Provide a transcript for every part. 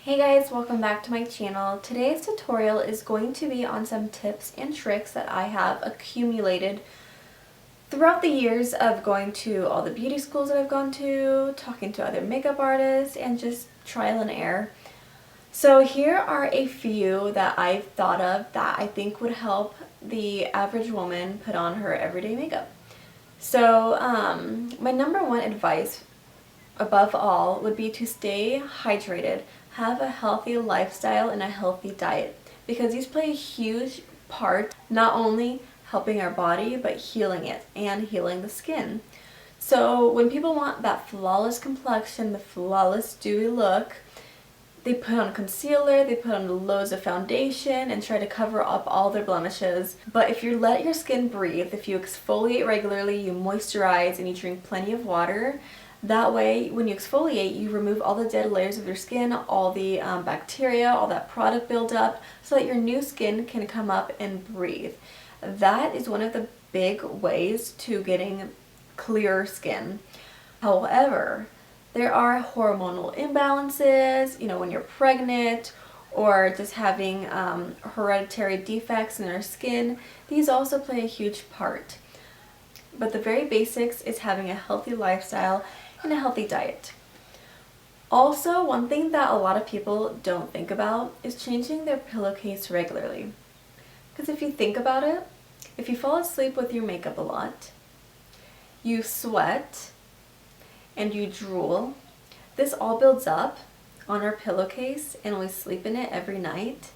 Hey guys, welcome back to my channel. Today's tutorial is going to be on some tips and tricks that I have accumulated throughout the years of going to all the beauty schools that I've gone to, talking to other makeup artists, and just trial and error. So here are a few that I've thought of that I think would help the average woman put on her everyday makeup. So my number one advice above all would be to stay hydrated, have a healthy lifestyle and a healthy diet, because these play a huge part not only helping our body but healing it and healing the skin. So when people want that flawless complexion, the flawless dewy look, they put on concealer, they put on loads of foundation and try to cover up all their blemishes. But if you let your skin breathe, if you exfoliate regularly, you moisturize, and you drink plenty of water, that way when you exfoliate, you remove all the dead layers of your skin, all the bacteria, all that product buildup, so that your new skin can come up and breathe. That is one of the big ways to getting clearer skin. However, there are hormonal imbalances, when you're pregnant or just having hereditary defects in our skin. These also play a huge part. But the very basics is having a healthy lifestyle and a healthy diet. Also, one thing that a lot of people don't think about is changing their pillowcase regularly. Because if you think about it, if you fall asleep with your makeup a lot, you sweat, and you drool, this all builds up on our pillowcase and we sleep in it every night.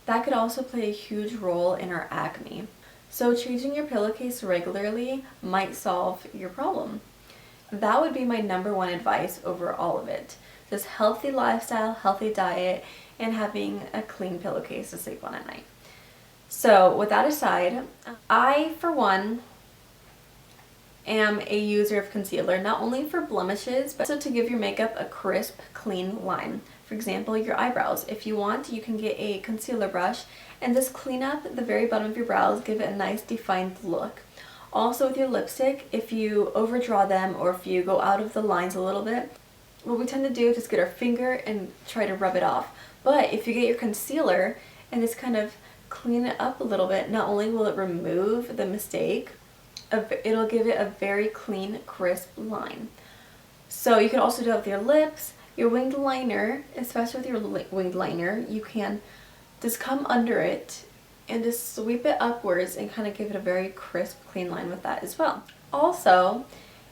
That could also play a huge role in our acne. So changing your pillowcase regularly might solve your problem. That would be my number one advice over all of it. Just healthy lifestyle, healthy diet, and having a clean pillowcase to sleep on at night. So with that aside, I, for one, am a user of concealer, not only for blemishes, but also to give your makeup a crisp, clean line. For example, your eyebrows. If you want, you can get a concealer brush and just clean up the very bottom of your brows, give it a nice defined look. Also with your lipstick, if you overdraw them or if you go out of the lines a little bit, what we tend to do is just get our finger and try to rub it off. But if you get your concealer and just kind of clean it up a little bit, not only will it remove the mistake, it'll give it a very clean, crisp line. So you can also do it with your lips, your winged liner. Especially with your winged liner, you can just come under it and just sweep it upwards and kind of give it a very crisp, clean line with that as well. Also,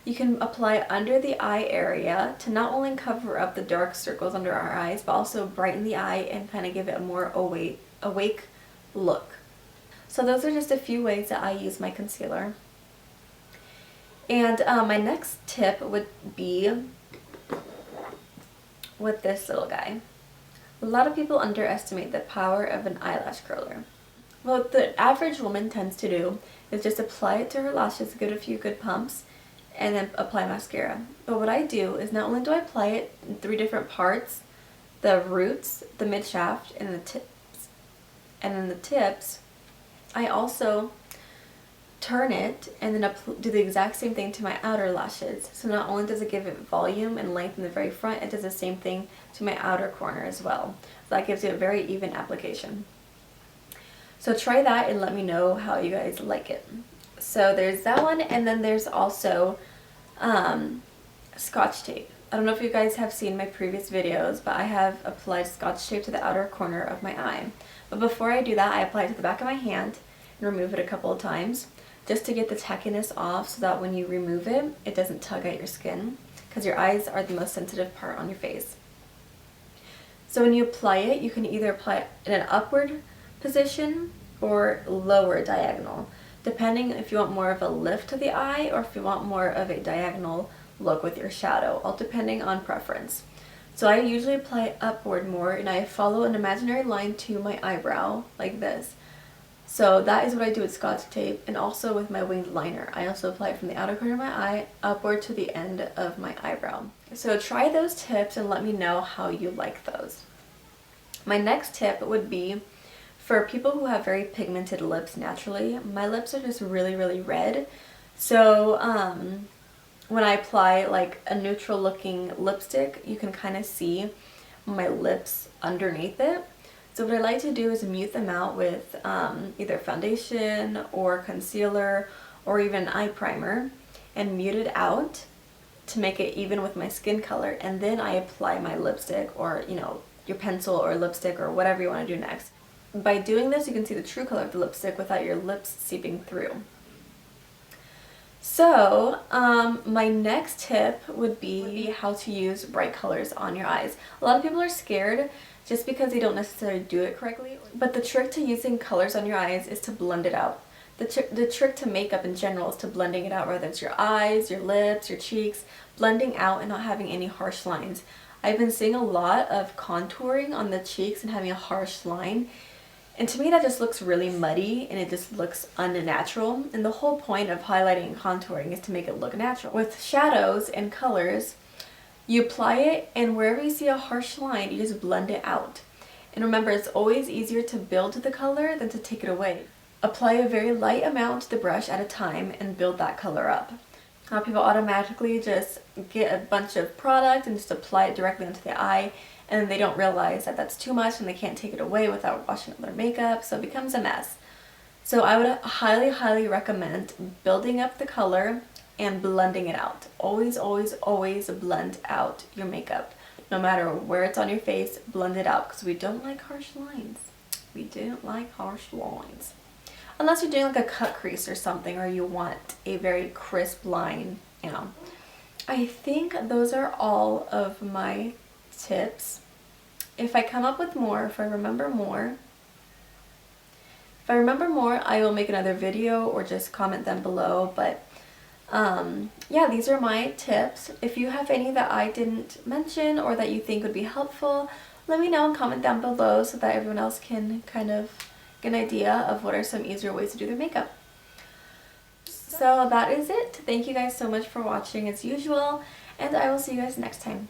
you can apply under the eye area to not only cover up the dark circles under our eyes, but also brighten the eye and kind of give it a more awake look. So those are just a few ways that I use my concealer. And my next tip would be with this little guy. A lot of people underestimate the power of an eyelash curler. What the average woman tends to do is just apply it to her lashes, give it a few good pumps, and then apply mascara. But what I do is not only do I apply it in 3 different parts, the roots, the mid-shaft, and the tips, and then the tips, I also turn it and then do the exact same thing to my outer lashes. So not only does it give it volume and length in the very front, it does the same thing to my outer corner as well. So that gives you a very even application. So try that and let me know how you guys like it. So there's that one, and then there's also Scotch tape. I don't know if you guys have seen my previous videos, but I have applied Scotch tape to the outer corner of my eye. But before I do that, I apply it to the back of my hand and remove it a couple of times, just to get the tackiness off so that when you remove it, it doesn't tug at your skin, because your eyes are the most sensitive part on your face. So when you apply it, you can either apply it in an upward position or lower diagonal, depending if you want more of a lift to the eye or if you want more of a diagonal look with your shadow, all depending on preference. So I usually apply it upward more, and I follow an imaginary line to my eyebrow like this. So that is what I do with Scotch tape, and also with my winged liner. I also apply it from the outer corner of my eye upward to the end of my eyebrow. So try those tips and let me know how you like those. My next tip would be for people who have very pigmented lips naturally. My lips are just really, really red. So when I apply like a neutral looking lipstick, you can kind of see my lips underneath it. So what I like to do is mute them out with either foundation or concealer or even eye primer, and mute it out to make it even with my skin color, and then I apply my lipstick, or your pencil or lipstick or whatever you want to do next. By doing this, you can see the true color of the lipstick without your lips seeping through. So my next tip would be how to use bright colors on your eyes. A lot of people are scared just because they don't necessarily do it correctly, but the trick to using colors on your eyes is to blend it out. The trick to makeup in general is to blending it out, whether it's your eyes, your lips, your cheeks, blending out and not having any harsh lines. I've been seeing a lot of contouring on the cheeks and having a harsh line, and to me that just looks really muddy and it just looks unnatural, and the whole point of highlighting and contouring is to make it look natural. With shadows and colors, you apply it, and wherever you see a harsh line, you just blend it out. And remember, it's always easier to build the color than to take it away. Apply a very light amount to the brush at a time and build that color up. A lot of people automatically just get a bunch of product and just apply it directly onto the eye, and they don't realize that that's too much and they can't take it away without washing up their makeup, so it becomes a mess. So I would highly recommend building up the color and blending it out. Always blend out your makeup. No matter where it's on your face, blend it out, because we don't like harsh lines. We don't like harsh lines. Unless you're doing like a cut crease or something, or you want a very crisp line, I think those are all of my tips. If I come up with more, if I remember more, I will make another video or just comment them below. But yeah, these are my tips. If you have any that I didn't mention or that you think would be helpful, let me know and comment down below so that everyone else can kind of get an idea of what are some easier ways to do their makeup. So that is it. Thank you guys so much for watching as usual, and I will see you guys next time.